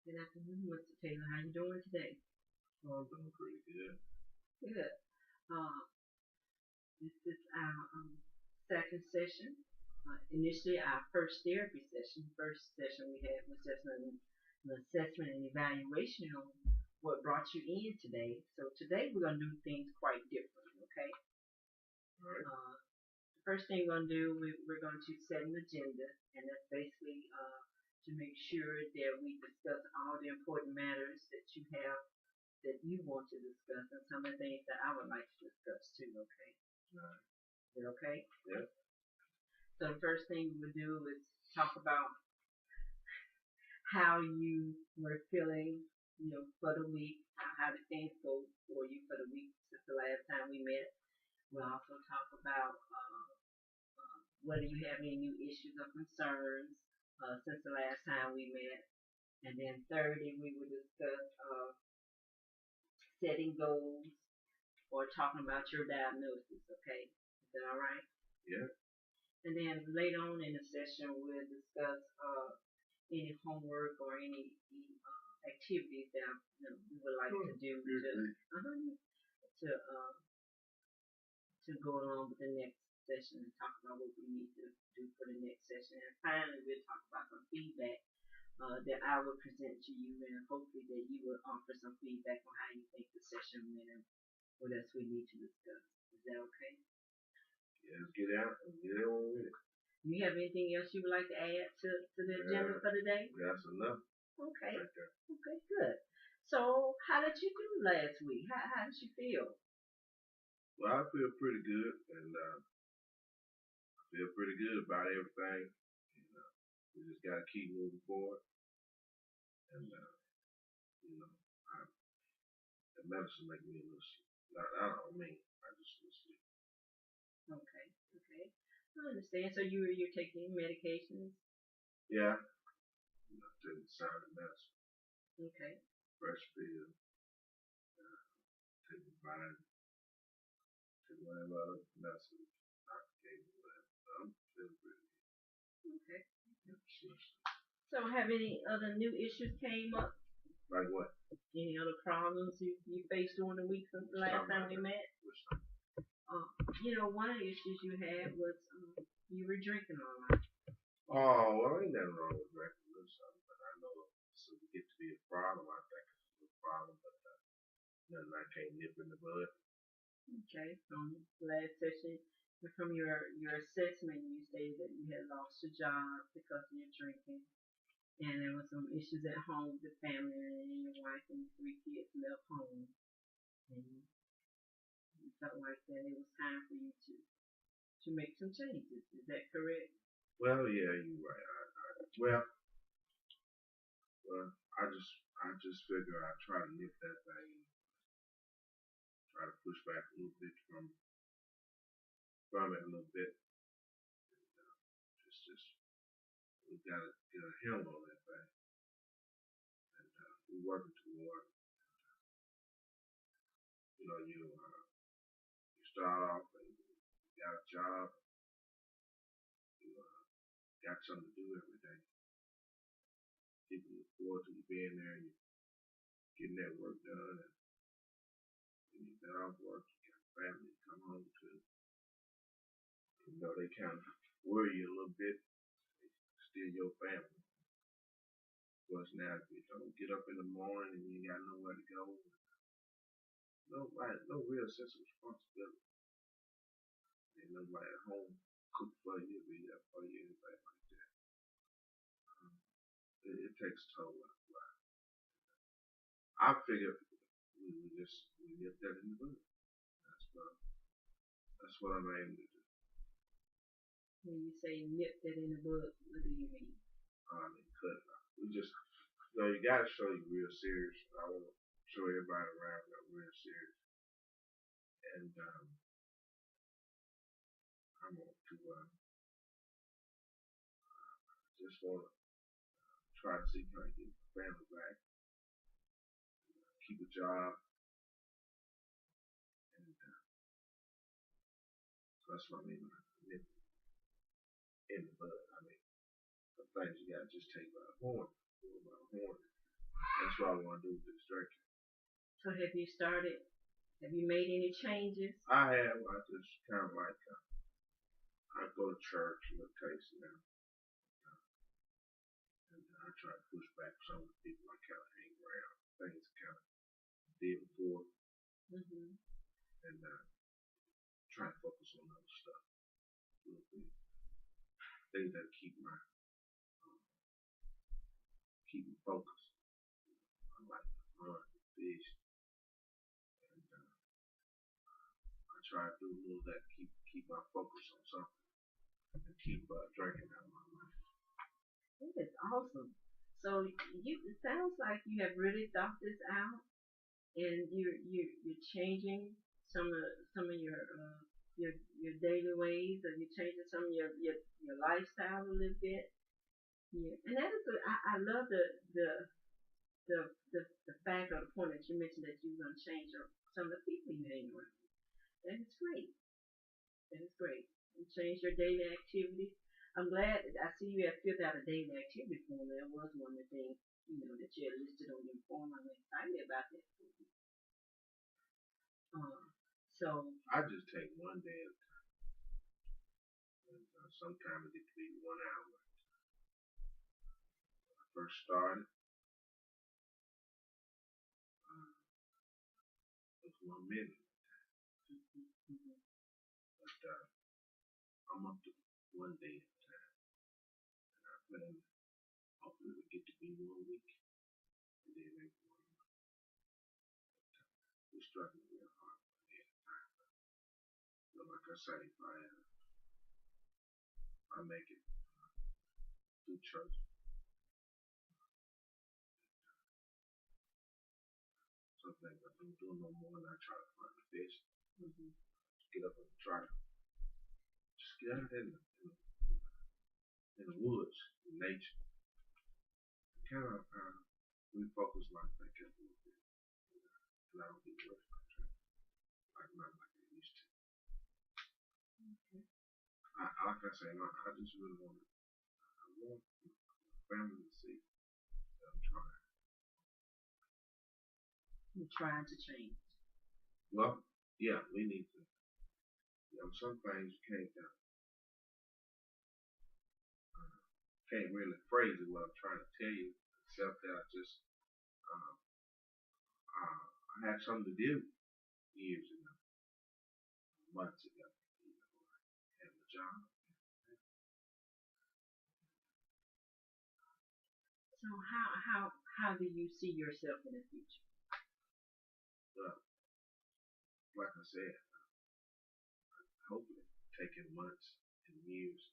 Good afternoon, Mr. Taylor. How you doing today? Oh, I'm doing pretty good. Good. Uh, this is our second session. Initially, our first therapy session. First session we had was just an assessment and evaluation on what brought you in today. So today we're gonna do things quite differently. Okay. All right. The first thing we're gonna do, we're going to set an agenda, and that's basically to make sure that we discuss all the important matters that you have that you want to discuss and some of the things that I would like to discuss too, okay? All right. Is it okay? Yeah. So the first thing we would do is talk about how you were feeling, for the week, how did things go for you for the week since the last time we met. We'll also talk about whether you have any new issues or concerns since the last time we met. And then thirdly, we will discuss setting goals or talking about your diagnosis, okay? Is that all right? Yeah. And then later on in the session, we'll discuss any homework or any activities that we would like to do to go along with the next session and talk about what we need to do for the next session. And finally, we'll talk about some feedback that I will present to you, and hopefully that you will offer some feedback on how you think the session went and what else we need to discuss. Is that okay? Yeah, let's get out and get on with it. You have anything else you would like to add to the agenda for today? That's enough. Okay. Right there. Okay, good. So, how did you do last week? How did you feel? Well, I feel pretty good, and I feel pretty good about everything. We just gotta keep moving forward, and the medicine make me a little sleep. I don't mean I just a little sleep. Okay. I understand. So you're taking medications? Yeah. Taking silent medicine. Okay. Fresh pill. Taking vitamin. Taking whatever other medicine doctor gave me, whatever. I'm feeling pretty good. Okay. So have any other new issues came up? Like what? Any other problems you faced during the week since the last time we met? One of the issues you had was you were drinking a lot. Oh, well, ain't nothing wrong with drinking a little something, but I know so it get to be a problem. I think it's a problem, but nothing I can't nip in the bud. Okay, from last session, from your assessment, you stated that you had lost your job because of your drinking, and there were some issues at home with the family, and your wife and your 3 kids left home, and you felt like that it was time for you to make some changes. Is that correct? Well, yeah, you're right. I just figure I try to nip that thing, try to push back a little bit from it a little bit. Just we gotta get a handle on that thing, and we're working toward. You start off and you got a job, you got something to do every day. People look forward to you being there and you getting that work done, and when you get off work, you got family to come home to. They kind of worry you a little bit. They still your family. Plus now, if you don't get up in the morning and you ain't got nowhere to go, no real sense of responsibility. Ain't nobody at home cook for you, be there for you, anything like that. It takes a toll on the life. I figure we nip that in the bud. That's what I'm aiming to do. When you say nip that in the bud, what do you mean? I mean cut it out. You gotta show you real serious. I want to show everybody around that we're real serious. And I want to just want to try to see if I can get my family back, keep a job, and so that's what I mean by nip in the bud. I mean, some things you gotta just take by the horn, pull by the horn, what I want to do with this drinking. So have you made any changes? I have. I just kind of like, I go to church on occasion now. And I try to push back some of the people I kind of hang around. Things I kind of did before. Mm-hmm. And try to focus on other stuff a little bit. Things that keep me focused. I like to run, fish, and I try to do a little of that to keep my focus on something and keep drinking out of my life. That is awesome. So it sounds like you have really thought this out, and you're changing some of your daily ways, or you're changing some of your lifestyle a little bit. Yeah, and that is I love the fact or the point that you mentioned that you're going to change some of the people you hang around. That is great. That is great. You change your daily activities. I'm glad I see you have filled out a daily activity form. There was one of the things that you had listed on your form. I'm excited about that for you. So I just take one day at a time. And sometimes it can be 1 hour. When I first started, it was 1 minute. mm-hmm. But I'm up to 1 day at a time. And I plan hopefully to get to be 1 week. And then maybe 1 month. We're struggling real hard 1 day at a time. But like I say, if I make it through church, something I don't do no more, and I try to find the fish. Mm-hmm. Get up and try to just get out in the woods, in nature. Kind of refocus my thinking a little bit. And I don't get rushed by traffic. Not like I used to. Okay. Like I say, I just really want my family to see that I'm trying. You're trying to change. Well, yeah, we need to. Some things you can't really phrase it what I'm trying to tell you, except that I had something to do years ago, months ago. I had a job. So how do you see yourself in the future? Well, like I said, hopefully taking months and years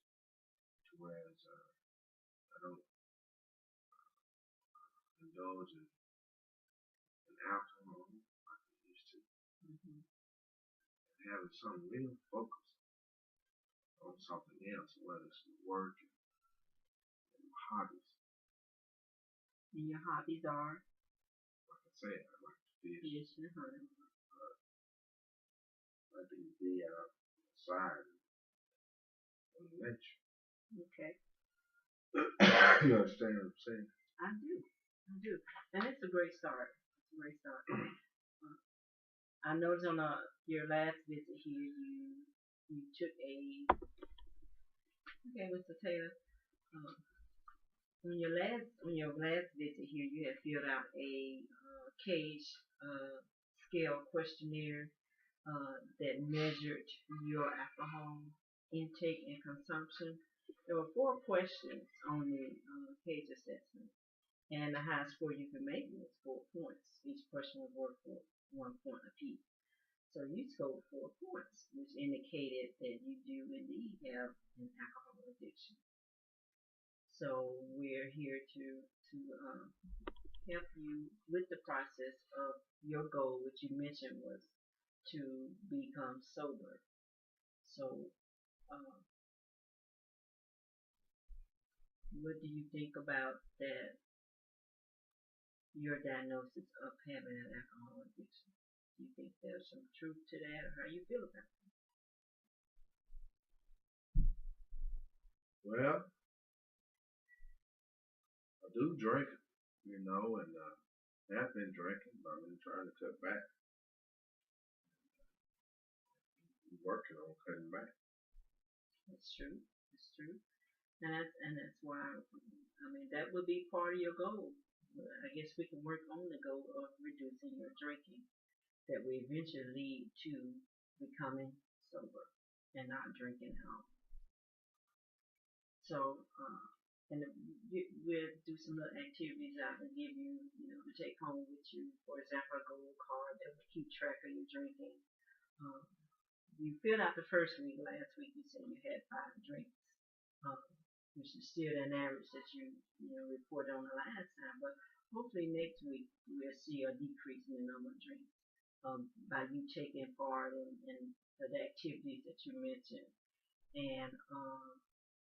to whereas I don't indulge in alcohol like I used to. Mm-hmm. And having some real focus on something else, whether it's work and hobbies. And your hobbies are? Like I said, I like to fish. Fish and hunting. I like to be outside in nature. Okay. You understand what I'm saying? I do. And it's a great start. I noticed on your last visit here, you took okay, Mr. Taylor. On your last visit here, you had filled out a cage scale questionnaire that measured your alcohol intake and consumption. There were 4 questions on the cage assessment, and the highest score you could make was 4 points. Each question was worth 1 point apiece. So you scored 4 points, which indicated that you do indeed have an alcohol addiction. So we're here to help you with the process of your goal, which you mentioned was to become sober. So, what do you think about that? Your diagnosis of having an alcohol addiction. Do you think there's some truth to that, or how you feel about it? Well, I do drink, and I've been drinking, but I've been trying to cut back. I'm working on cutting back. That's true. That's true. And that's why I mean that would be part of your goal. I guess we can work on the goal of reducing your drinking. That will eventually lead to becoming sober and not drinking at all. So, and we'll do some little activities I can give you, to take home with you. For example, a gold card that will keep track of your drinking. Um, you filled out the first week. Last week you said you had 5 drinks, um, which is still an average that you reported on the last time. But hopefully next week we'll see a decrease in the number of drinks, by you taking part in the activities that you mentioned, and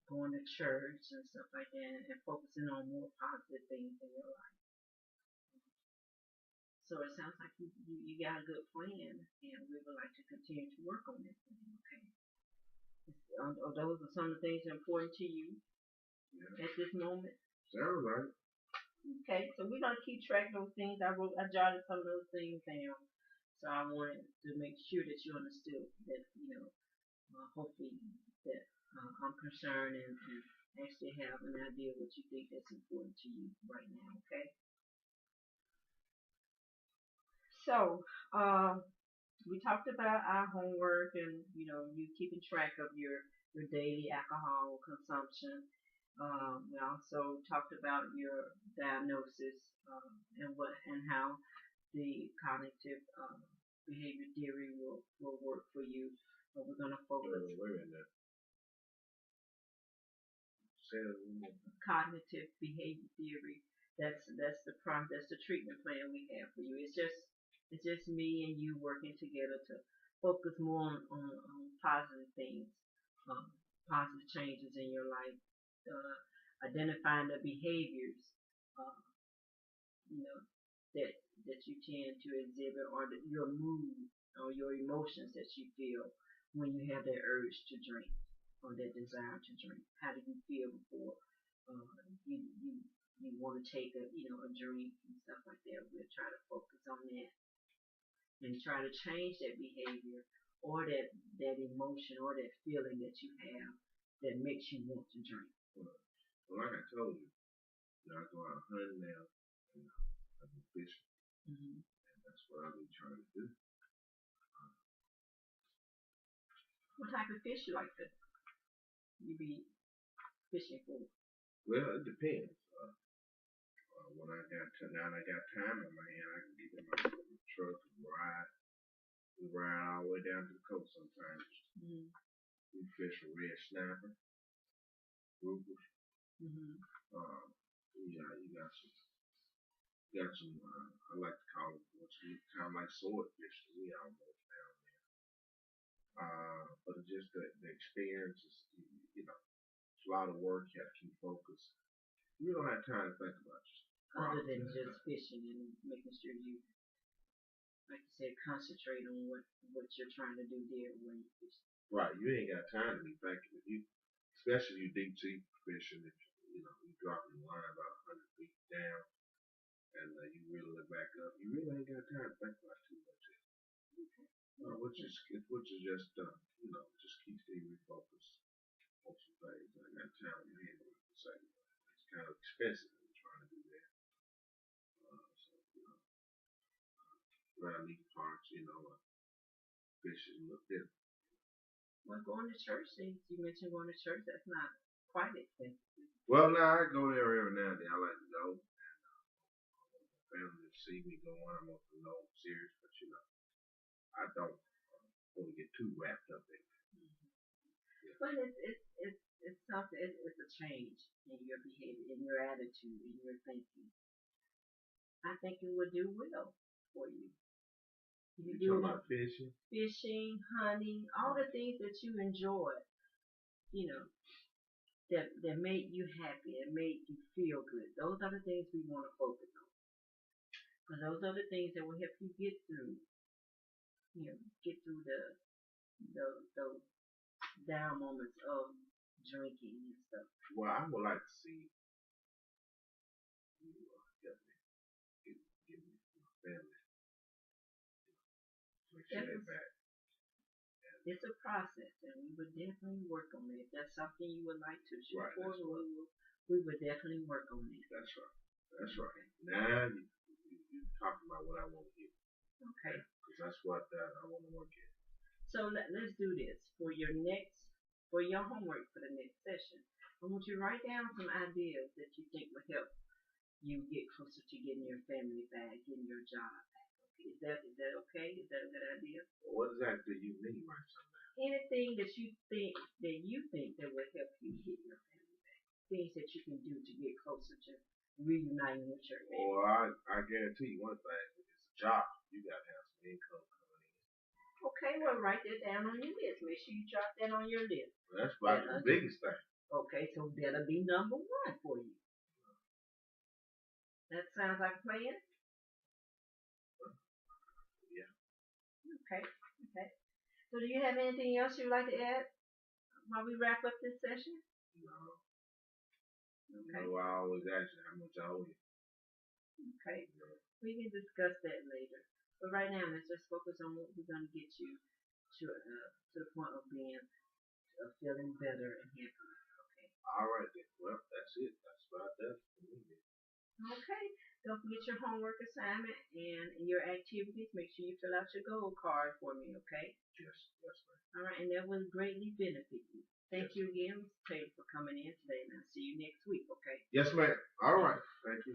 going to church and stuff like that, and focusing on more positive things in your life. So it sounds like you got a good plan, and we would like to continue to work on this thing. Okay. Those are some of the things that are important to you at this moment. Sounds right. Okay, so we're gonna keep track of those things. I jotted some of those things down. So I wanted to make sure that you understood that, hopefully that I'm concerned and actually have an idea of what you think that's important to you right now. Okay. So, we talked about our homework and, you keeping track of your daily alcohol consumption. We also talked about your diagnosis, and how the cognitive behavior theory will work for you. But we're gonna focus. Wait a minute. Say it again. Cognitive behavior theory. That's the treatment plan we have for you. It's just me and you working together to focus more on positive things, positive changes in your life, identifying the behaviors, uh, you know, that you tend to exhibit, or your mood or your emotions that you feel when you have that urge to drink or that desire to drink. How do you feel before you want to take a drink and stuff like that? We'll try to focus on that and try to change that behavior or that emotion or that feeling that you have that makes you want to drink. Well, like I told you, I go out hunting now, and I've been fishing, and that's what I've been trying to do. What type of fish you like to you be fishing for? Well, it depends. When I got time on my hand, I can get in my truck and ride. We ride all the way down to the coast sometimes. We fish for red snapper, groupers. You got some. I like to call them kind of like swordfish to me almost down there. But it's just the experience is, it's a lot of work. You have to keep focused. You don't have time to think about it. Other than just fishing and making sure you, like you said, concentrate on what you're trying to do there when you fish. Right, you ain't got time to be thinking. Especially you deep sea fishing, if you drop your line about 100 feet down, and you reel it back up. You really ain't got time to think about too much. Which is just just keeps me refocused on some things. I got time on my hands, like I say. It's kind of expensive when you're trying to do that. Around these parts, fishing a little different. Well, going to church, you mentioned going to church, that's not quite expensive. Well, now I go there every now and then. I like to go, and my family to see me going. I want to know I'm serious, but I don't want to get too wrapped up in it. But it's something. It's a change in your behavior, in your attitude, in your thinking. I think it would do well for you. You talking about fishing, hunting, all the things that you enjoy, that make you happy, that make you feel good. Those are the things we want to focus on. Because those are the things that will help you get through the down moments of drinking and stuff. Well, I would like to see you get family. Make sure they're back. It's a process, and we would definitely work on it. If that's something you would like to shoot for, we would definitely work on it. That's right. That's right. Now you're talking about what I want to hear. Okay. Because that's what I want to work in. So let's do this for your homework for the next session. I want you to write down some ideas that you think would help you get closer to getting your family back, getting your job back. Okay, is that okay? Is that a good idea? Well, what exactly do you mean by something? Anything that you think that would help you get your family back. Things that you can do to get closer to reuniting with your family. Well, I guarantee you one thing. It's a job. You got to have some income coming in. Okay, well, write that down on your list. Make sure you jot that on your list. Well, that's about the biggest thing. Okay, so that'll be number one for you. That sounds like a plan? Yeah. Okay. So do you have anything else you'd like to add while we wrap up this session? No. Okay. No, I always ask you how much I owe you. Okay. We can discuss that later. But right now, let's just focus on what we're going to get you to the point of feeling better and happier. Okay. All right then. Well, that's it. That's about that for me. Okay. Don't forget your homework assignment and your activities. Make sure you fill out your goal card for me, okay? Yes, ma'am. All right, and that will greatly benefit you. Thank you again, Mr. Taylor, for coming in today, and I'll see you next week, okay? Yes, ma'am. All right. Thank you.